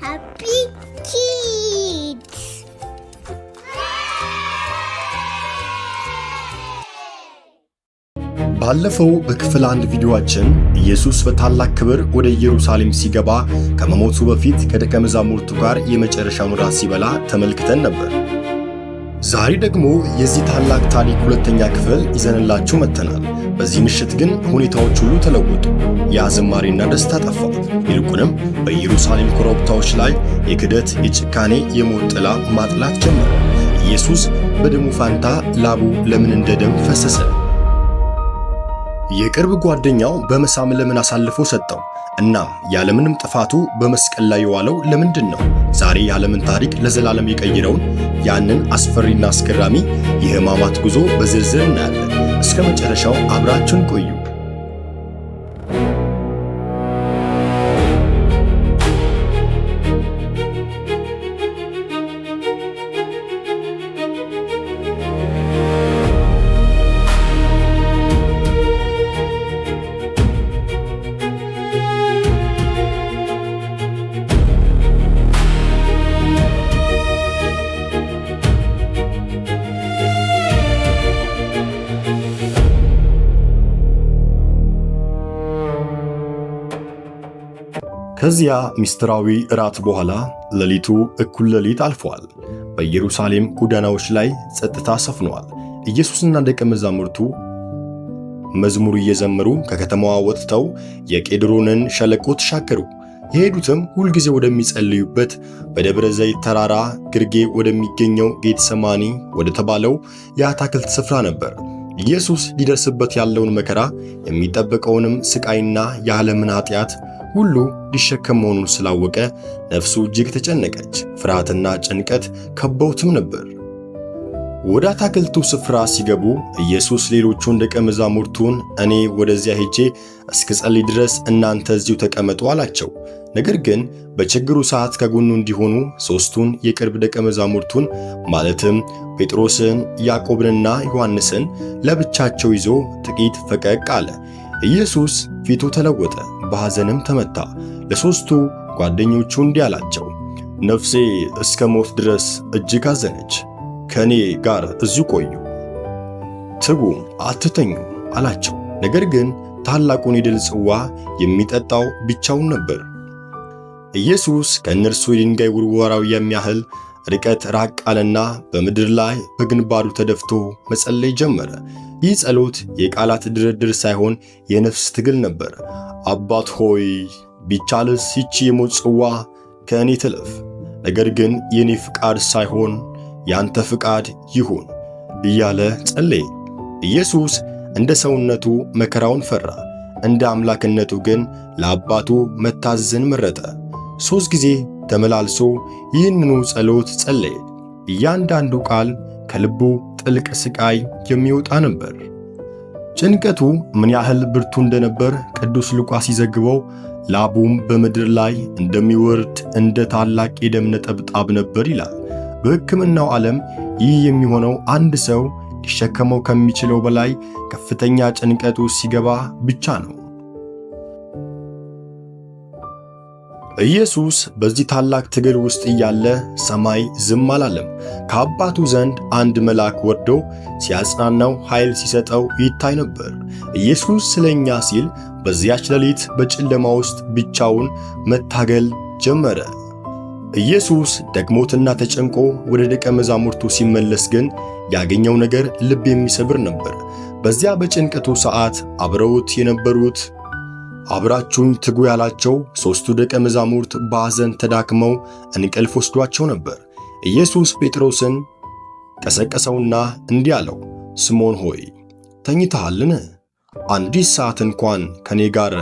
Happy Kids! ባለፈው በክፍል 1 ቪዲዮአችን ኢየሱስ በታላቅ ክብር ወደ ኢየሩሳሌም ሲገባ ከመሞቱ በፊት ከደቀ መዛሙርቱ ጋር የመጨረሻውን ራት ሲበላ ተመልክተን ነበር። ዛሬ ደግሞ የዚህ ታላቅ ታሪክ ሁለተኛ ክፍል ይዘንላችሁ መጥተናል። በዚህ ምሽት ግን ሁኔታዎች ሁሉ ተለወጡ። ያ ዝማሬና ደስታ ጠፋ። ይልቁንም በኢየሩሳሌም ኮረብታዎች ላይ የክደት፣ የጭካኔ፣ የሞት ጥላ ማጥላት ጀመረ። ኢየሱስ በደሙ ፋንታ ላቡ ለምን እንደ ደም ፈሰሰ? የቅርብ ጓደኛው በመሳም ለምን አሳልፎ ሰጠው? እናም ያለምንም ጥፋቱ በመስቀል ላይ የዋለው ለምንድን ነው? ዛሬ የዓለምን ታሪክ ለዘላለም የቀየረውን ያንን አስፈሪና አስገራሚ የሕማማት ጉዞ በዝርዝር እናያለን። እስከ መጨረሻው አብራችሁን ቆዩ። ከዚያ ሚስጥራዊ እራት በኋላ ሌሊቱ እኩለ ሌሊት አልፏል። በኢየሩሳሌም ጎዳናዎች ላይ ጸጥታ ሰፍኗል። ኢየሱስና ደቀ መዛሙርቱ መዝሙር እየዘመሩ ከከተማዋ ወጥተው የቄድሮንን ሸለቆ ተሻገሩ። የሄዱትም ሁልጊዜ ወደሚጸልዩበት በደብረ ዘይት ተራራ ግርጌ ወደሚገኘው ጌተሰማኒ ወደ ተባለው የአታክልት ስፍራ ነበር። ኢየሱስ ሊደርስበት ያለውን መከራ የሚጠበቀውንም ስቃይና የዓለምን ኃጢአት ሁሉ ሊሸከም መሆኑን ስላወቀ ነፍሱ እጅግ ተጨነቀች። ፍርሃትና ጭንቀት ከበውትም ነበር። ወደ አታክልቱ ስፍራ ሲገቡ ኢየሱስ ሌሎቹን ደቀ መዛሙርቱን እኔ ወደዚያ ሄጄ እስክጸልይ ድረስ እናንተ እዚሁ ተቀመጡ አላቸው። ነገር ግን በችግሩ ሰዓት ከጎኑ እንዲሆኑ ሦስቱን የቅርብ ደቀ መዛሙርቱን ማለትም ጴጥሮስን፣ ያዕቆብንና ዮሐንስን ለብቻቸው ይዞ ጥቂት ፈቀቅ አለ። ኢየሱስ ፊቱ ተለወጠ፣ በሐዘንም ተመታ። ለሦስቱ ጓደኞቹ እንዲህ አላቸው፣ ነፍሴ እስከ ሞት ድረስ እጅግ አዘነች። ከእኔ ጋር እዚሁ ቆዩ፣ ትጉ፣ አትተኙ አላቸው። ነገር ግን ታላቁን የድል ጽዋ የሚጠጣው ብቻውን ነበር። ኢየሱስ ከእነርሱ የድንጋይ ውርወራው የሚያህል ርቀት ራቅ አለና በምድር ላይ በግንባሩ ተደፍቶ መጸለይ ጀመረ። ይህ ጸሎት የቃላት ድርድር ሳይሆን የነፍስ ትግል ነበር። አባት ሆይ ቢቻልስ ይቺ የሞት ጽዋ ከእኔ ትለፍ፣ ነገር ግን የኔ ፍቃድ ሳይሆን ያንተ ፍቃድ ይሁን እያለ ጸለየ። ኢየሱስ እንደ ሰውነቱ መከራውን ፈራ፣ እንደ አምላክነቱ ግን ለአባቱ መታዘዝን መረጠ። 3 ጊዜ ተመላልሶ ይህንኑ ጸሎት ጸለየ። እያንዳንዱ ቃል ከልቡ ጥልቅ ስቃይ የሚወጣ ነበር። ጭንቀቱ ምን ያህል ብርቱ እንደነበር ቅዱስ ሉቃስ ሲዘግበው ላቡም በምድር ላይ እንደሚወርድ እንደ ታላቅ የደም ነጠብጣብ ነበር ይላል። በሕክምናው ዓለም ይህ የሚሆነው አንድ ሰው ሊሸከመው ከሚችለው በላይ ከፍተኛ ጭንቀቱ ሲገባ ብቻ ነው። ኢየሱስ በዚህ ታላቅ ትግል ውስጥ እያለ ሰማይ ዝም አላለም። ከአባቱ ዘንድ አንድ መልአክ ወርዶ ሲያጽናናው፣ ኃይል ሲሰጠው ይታይ ነበር። ኢየሱስ ስለኛ ሲል በዚያች ሌሊት በጨለማ ውስጥ ብቻውን መታገል ጀመረ። ኢየሱስ ደክሞትና ተጨንቆ ወደ ደቀ መዛሙርቱ ሲመለስ ግን ያገኘው ነገር ልብ የሚሰብር ነበር። በዚያ በጭንቀቱ ሰዓት አብረውት የነበሩት አብራችሁን ትጉ ያላቸው 3ቱ ደቀ መዛሙርት በሐዘን ተዳክመው እንቅልፍ ወስዷቸው ነበር። ኢየሱስ ጴጥሮስን ቀሰቀሰውና እንዲህ አለው፣ ስምዖን ሆይ ተኝተሃልን? አንዲት ሰዓት እንኳን ከኔ ጋር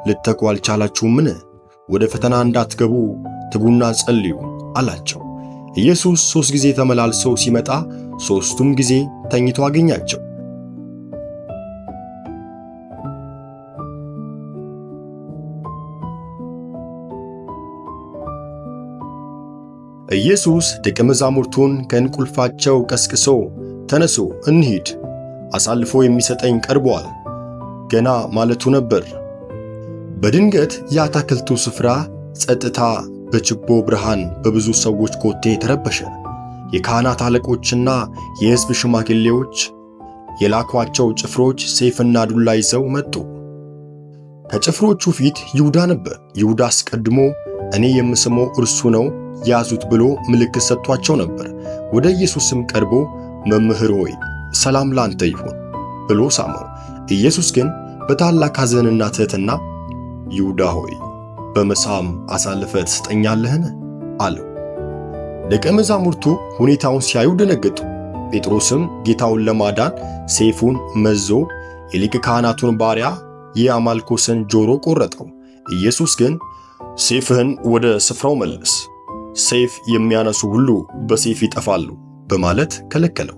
ልትተጉ አልቻላችሁምን? ወደ ፈተና እንዳትገቡ ትጉና ጸልዩ አላቸው። ኢየሱስ 3 ጊዜ ተመላልሶ ሲመጣ 3ቱም ጊዜ ተኝቶ አገኛቸው። ኢየሱስ ደቀ መዛሙርቱን ከእንቅልፋቸው ቀስቅሶ ተነሱ፣ እንሂድ፣ አሳልፎ የሚሰጠኝ ቀርቧል ገና ማለቱ ነበር። በድንገት የአታክልቱ ስፍራ ጸጥታ በችቦ ብርሃን በብዙ ሰዎች ኮቴ ተረበሸ። የካህናት አለቆችና የሕዝብ ሽማግሌዎች የላኳቸው ጭፍሮች ሰይፍና ዱላ ይዘው መጡ። ከጭፍሮቹ ፊት ይሁዳ ነበር። ይሁዳ አስቀድሞ እኔ የምስመው እርሱ ነው ያዙት ብሎ ምልክት ሰጥቷቸው ነበር። ወደ ኢየሱስም ቀርቦ መምህር ሆይ ሰላም ላንተ ይሁን ብሎ ሳመው። ኢየሱስ ግን በታላቅ ሐዘንና ትሕትና ይሁዳ ሆይ በመሳም አሳልፈህ ትሰጠኛለህን? አለው። ደቀ መዛሙርቱ ሁኔታውን ሲያዩ ደነገጡ። ጴጥሮስም ጌታውን ለማዳን ሰይፉን መዞ የሊቀ ካህናቱን ባሪያ የአማልኮስን ጆሮ ቆረጠው። ኢየሱስ ግን ሰይፍህን ወደ ስፍራው መልስ፣ ሰይፍ የሚያነሱ ሁሉ በሰይፍ ይጠፋሉ በማለት ከለከለው።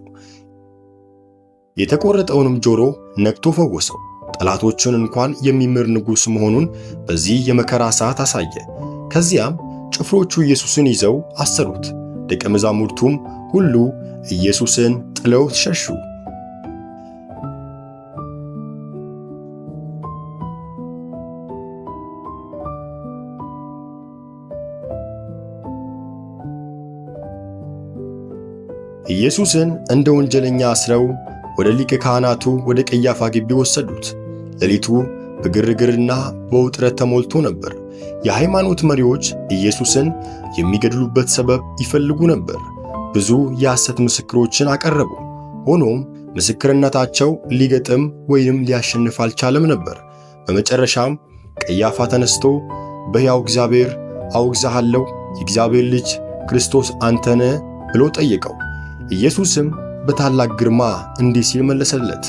የተቆረጠውንም ጆሮ ነክቶ ፈወሰው። ጠላቶችን እንኳን የሚምር ንጉሥ መሆኑን በዚህ የመከራ ሰዓት አሳየ። ከዚያም ጭፍሮቹ ኢየሱስን ይዘው አሰሩት። ደቀ መዛሙርቱም ሁሉ ኢየሱስን ጥለው ሸሹ። ኢየሱስን እንደ ወንጀለኛ አስረው ወደ ሊቀ ካህናቱ ወደ ቀያፋ ግቢ ወሰዱት። ሌሊቱ በግርግርና በውጥረት ተሞልቶ ነበር። የሃይማኖት መሪዎች ኢየሱስን የሚገድሉበት ሰበብ ይፈልጉ ነበር። ብዙ የሐሰት ምስክሮችን አቀረቡ። ሆኖም ምስክርነታቸው ሊገጥም ወይም ሊያሸንፍ አልቻለም ነበር። በመጨረሻም ቀያፋ ተነስቶ በሕያው እግዚአብሔር አውግዛሃለሁ፣ የእግዚአብሔር ልጅ ክርስቶስ አንተ ነህ ብሎ ጠየቀው። ኢየሱስም በታላቅ ግርማ እንዲህ ሲል መለሰለት፣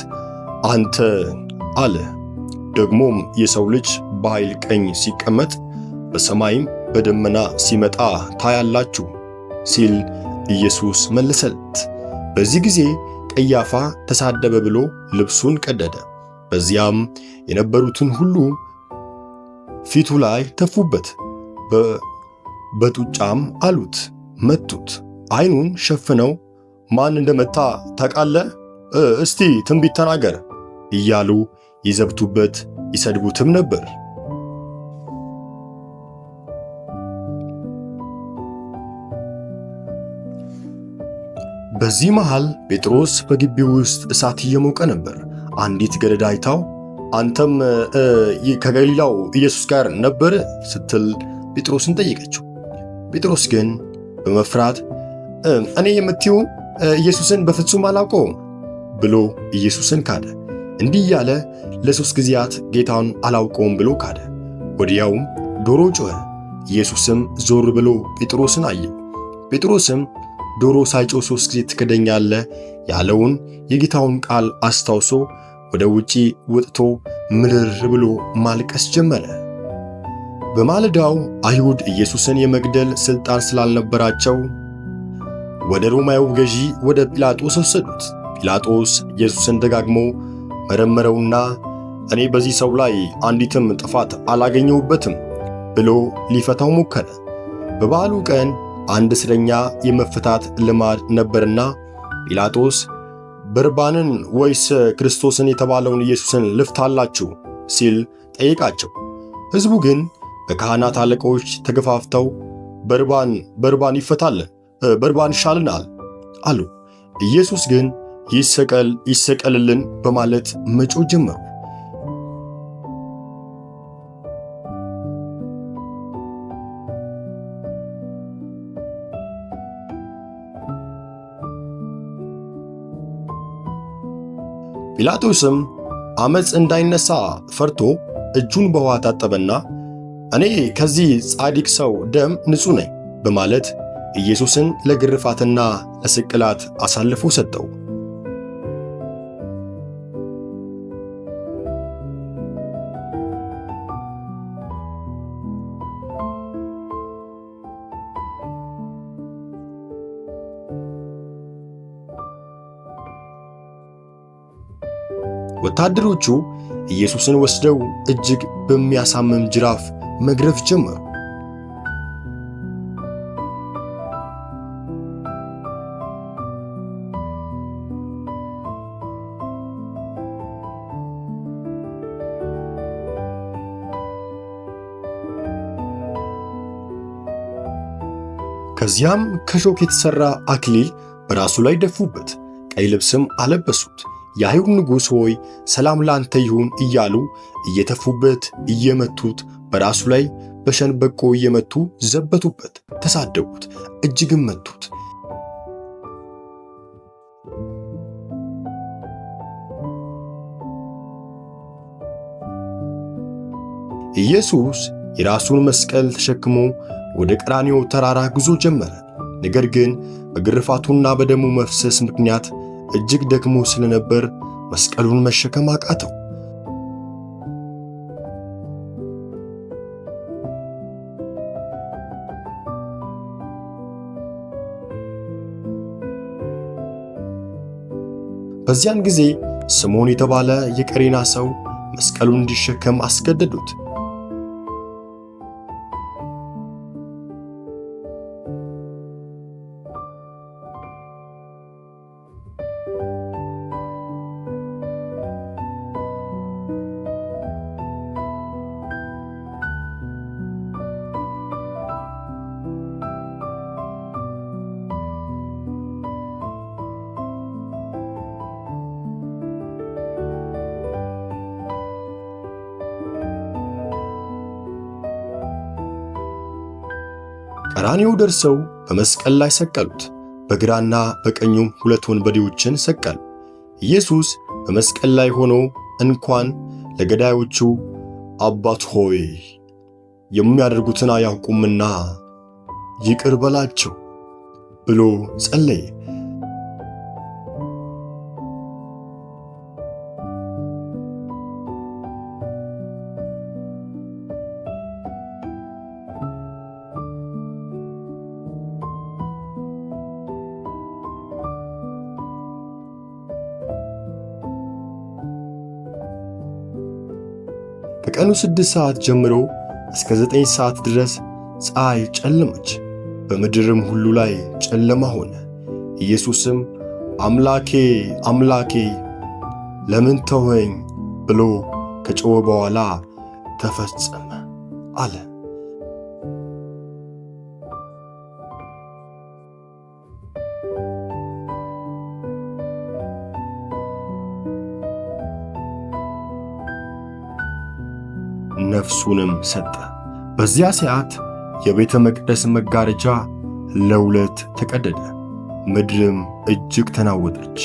አንተ አለ። ደግሞም የሰው ልጅ በኃይል ቀኝ ሲቀመጥ በሰማይም በደመና ሲመጣ ታያላችሁ ሲል ኢየሱስ መለሰለት። በዚህ ጊዜ ቀያፋ ተሳደበ ብሎ ልብሱን ቀደደ። በዚያም የነበሩትን ሁሉ ፊቱ ላይ ተፉበት፣ በጡጫም አሉት፣ መቱት። ዓይኑን ሸፍነው ማን እንደመታ ታውቃለህ? እስቲ ትንቢት ተናገር እያሉ ይዘብቱበት ይሰድቡትም ነበር። በዚህ መሃል ጴጥሮስ በግቢው ውስጥ እሳት እየሞቀ ነበር። አንዲት ገረድ አይታው አንተም ከገሊላው ኢየሱስ ጋር ነበር ስትል ጴጥሮስን ጠየቀችው። ጴጥሮስ ግን በመፍራት እኔ የምትይውን ኢየሱስን በፍጹም አላውቀውም ብሎ ኢየሱስን ካደ። እንዲህ እያለ ለ3 ጊዜያት ጌታውን አላውቀውም ብሎ ካደ። ወዲያውም ዶሮ ጮኸ። ኢየሱስም ዞር ብሎ ጴጥሮስን አየው። ጴጥሮስም ዶሮ ሳይጮህ 3 ጊዜ ትክደኛለህ ያለውን የጌታውን ቃል አስታውሶ ወደ ውጪ ወጥቶ ምርር ብሎ ማልቀስ ጀመረ። በማለዳው አይሁድ ኢየሱስን የመግደል ሥልጣን ስላልነበራቸው ወደ ሮማዊው ገዢ ወደ ጲላጦስ ወሰዱት። ጲላጦስ ኢየሱስን ደጋግሞ መረመረውና እኔ በዚህ ሰው ላይ አንዲትም ጥፋት አላገኘሁበትም ብሎ ሊፈታው ሞከረ። በበዓሉ ቀን አንድ እስረኛ የመፈታት ልማድ ነበርና ጲላጦስ በርባንን ወይስ ክርስቶስን የተባለውን ኢየሱስን ልፍታላችሁ ሲል ጠየቃቸው። ሕዝቡ ግን በካህናት አለቆች ተገፋፍተው በርባን ይፈታልን፣ በርባን ይሻልናል አሉ። ኢየሱስ ግን ይሰቀልልን በማለት መጮህ ጀመሩ። ጲላጦስም ዓመፅ እንዳይነሳ ፈርቶ እጁን በውሃ ታጠበና እኔ ከዚህ ጻድቅ ሰው ደም ንጹሕ ነኝ በማለት ኢየሱስን ለግርፋትና ለስቅላት አሳልፎ ሰጠው። ወታደሮቹ ኢየሱስን ወስደው እጅግ በሚያሳምም ጅራፍ መግረፍ ጀመሩ። ከዚያም ከሾክ የተሠራ አክሊል በራሱ ላይ ደፉበት፣ ቀይ ልብስም አለበሱት። የአይሁድ ንጉሥ ሆይ ሰላም ላንተ ይሁን እያሉ እየተፉበት እየመቱት በራሱ ላይ በሸንበቆ እየመቱ ዘበቱበት፣ ተሳደቡት፣ እጅግም መቱት። ኢየሱስ የራሱን መስቀል ተሸክሞ ወደ ቀራንዮ ተራራ ጉዞ ጀመረ። ነገር ግን በግርፋቱና በደሙ መፍሰስ ምክንያት እጅግ ደክሞ ስለነበር መስቀሉን መሸከም አቃተው። በዚያን ጊዜ ስምዖን የተባለ የቀሬና ሰው መስቀሉን እንዲሸከም አስገደዱት። ቀራንዮ ደርሰው በመስቀል ላይ ሰቀሉት። በግራና በቀኙም ሁለት ወንበዴዎችን ሰቀሉ። ኢየሱስ በመስቀል ላይ ሆኖ እንኳን ለገዳዮቹ አባት ሆይ የሚያደርጉትን አያውቁምና ይቅር በላቸው ብሎ ጸለየ። ከቀኑ 6 ሰዓት ጀምሮ እስከ 9 ሰዓት ድረስ ፀሐይ ጨለመች፣ በምድርም ሁሉ ላይ ጨለማ ሆነ። ኢየሱስም አምላኬ አምላኬ ለምን ተወኝ ብሎ ከጮኸ በኋላ ተፈጸመ አለ። ነፍሱንም ሰጠ። በዚያ ሰዓት የቤተ መቅደስ መጋረጃ ለሁለት ተቀደደ፣ ምድርም እጅግ ተናወጠች።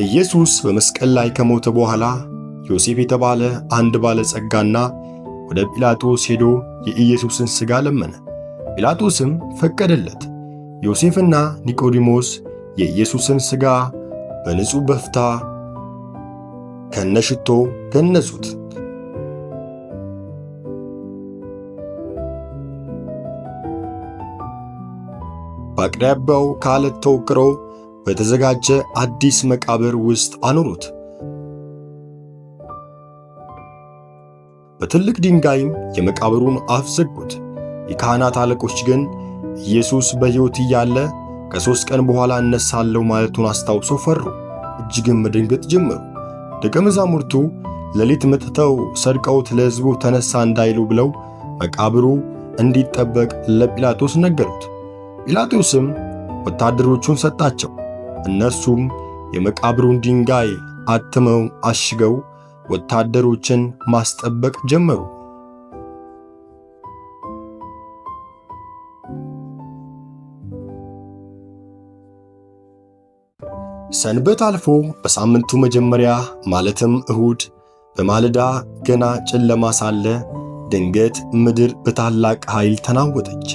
ኢየሱስ በመስቀል ላይ ከሞተ በኋላ ዮሴፍ የተባለ አንድ ባለጸጋና ወደ ጲላጦስ ሄዶ የኢየሱስን ሥጋ ለመነ። ጲላጦስም ፈቀደለት። ዮሴፍና ኒቆዲሞስ የኢየሱስን ሥጋ በንጹሕ በፍታ ከነሽቶ ገነዙት። በአቅራቢያው ከዓለት ተወቅሮ በተዘጋጀ አዲስ መቃብር ውስጥ አኖሩት። በትልቅ ድንጋይም የመቃብሩን አፍ ዘጉት። የካህናት አለቆች ግን ኢየሱስ በሕይወት እያለ ከ3 ቀን በኋላ እነሳለሁ ማለቱን አስታውሰው ፈሩ፣ እጅግም መደንገጥ ጀመሩ። ደቀ መዛሙርቱ ሌሊት መጥተው ሰርቀውት ለሕዝቡ ተነሳ እንዳይሉ ብለው መቃብሩ እንዲጠበቅ ለጲላጦስ ነገሩት። ጲላጦስም ወታደሮቹን ሰጣቸው። እነርሱም የመቃብሩን ድንጋይ አትመው አሽገው ወታደሮችን ማስጠበቅ ጀመሩ። ሰንበት አልፎ በሳምንቱ መጀመሪያ ማለትም እሁድ በማለዳ ገና ጨለማ ሳለ ድንገት ምድር በታላቅ ኃይል ተናወጠች።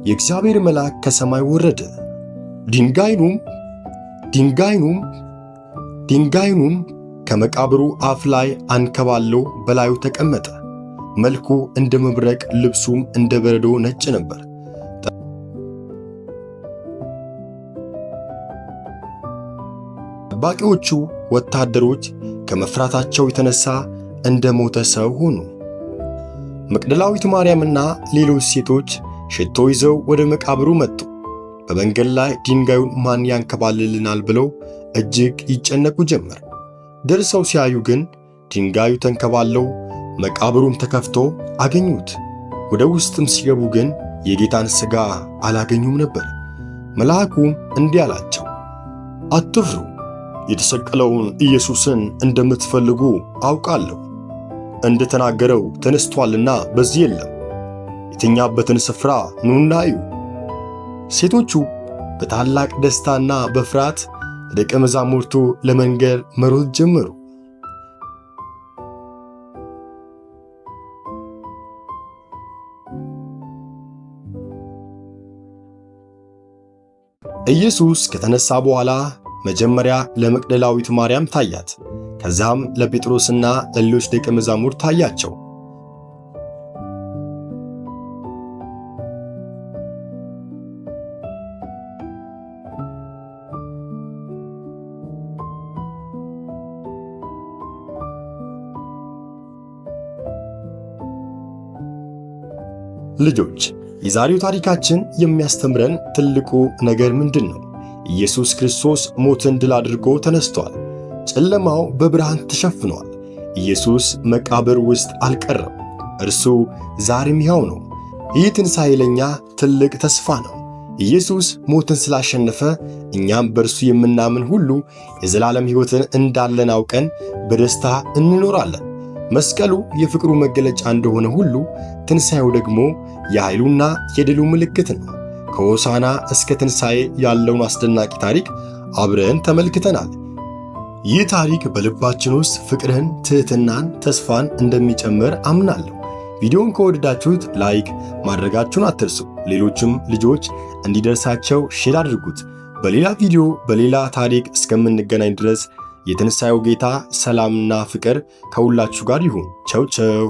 የእግዚአብሔር መልአክ ከሰማይ ወረደ፣ ድንጋዩንም ከመቃብሩ አፍ ላይ አንከባሎ በላዩ ተቀመጠ። መልኩ እንደ መብረቅ፣ ልብሱም እንደ በረዶ ነጭ ነበር። ጠባቂዎቹ ወታደሮች ከመፍራታቸው የተነሳ እንደ ሞተ ሰው ሆኑ። መቅደላዊት ማርያምና ሌሎች ሴቶች ሽቶ ይዘው ወደ መቃብሩ መጡ። በመንገድ ላይ ድንጋዩን ማን ያንከባልልናል ብለው እጅግ ይጨነቁ ጀመር። ደርሰው ሲያዩ ግን ድንጋዩ ተንከባለው መቃብሩም ተከፍቶ አገኙት። ወደ ውስጥም ሲገቡ ግን የጌታን ሥጋ አላገኙም ነበር። መልአኩም እንዲህ አላቸው፣ አትፍሩ፣ የተሰቀለውን ኢየሱስን እንደምትፈልጉ አውቃለሁ። እንደተናገረው ተነስቷልና በዚህ የለም። የተኛበትን ስፍራ ኑና እዩ። ሴቶቹ በታላቅ ደስታና በፍርሃት ደቀ መዛሙርቱ ለመንገር መሮጥ ጀመሩ። ኢየሱስ ከተነሳ በኋላ መጀመሪያ ለመቅደላዊት ማርያም ታያት። ከዛም ለጴጥሮስና ለሌሎች ደቀ መዛሙርት ታያቸው። ልጆች፣ የዛሬው ታሪካችን የሚያስተምረን ትልቁ ነገር ምንድን ነው? ኢየሱስ ክርስቶስ ሞትን ድል አድርጎ ተነስቷል። ጨለማው በብርሃን ተሸፍኗል። ኢየሱስ መቃብር ውስጥ አልቀረም። እርሱ ዛሬም ሕያው ነው። ይህ ትንሣኤ ለእኛ ትልቅ ተስፋ ነው። ኢየሱስ ሞትን ስላሸነፈ እኛም በእርሱ የምናምን ሁሉ የዘላለም ሕይወትን እንዳለን አውቀን በደስታ እንኖራለን። መስቀሉ የፍቅሩ መገለጫ እንደሆነ ሁሉ ትንሣኤው ደግሞ የኃይሉና የድሉ ምልክት ነው። ከሆሳና እስከ ትንሣኤ ያለውን አስደናቂ ታሪክ አብረን ተመልክተናል። ይህ ታሪክ በልባችን ውስጥ ፍቅርን፣ ትሕትናን፣ ተስፋን እንደሚጨምር አምናለሁ። ቪዲዮውን ከወደዳችሁት ላይክ ማድረጋችሁን አትርሱ። ሌሎችም ልጆች እንዲደርሳቸው ሼር አድርጉት። በሌላ ቪዲዮ በሌላ ታሪክ እስከምንገናኝ ድረስ የትንሣኤው ጌታ ሰላምና ፍቅር ከሁላችሁ ጋር ይሁን። ቸው ቸው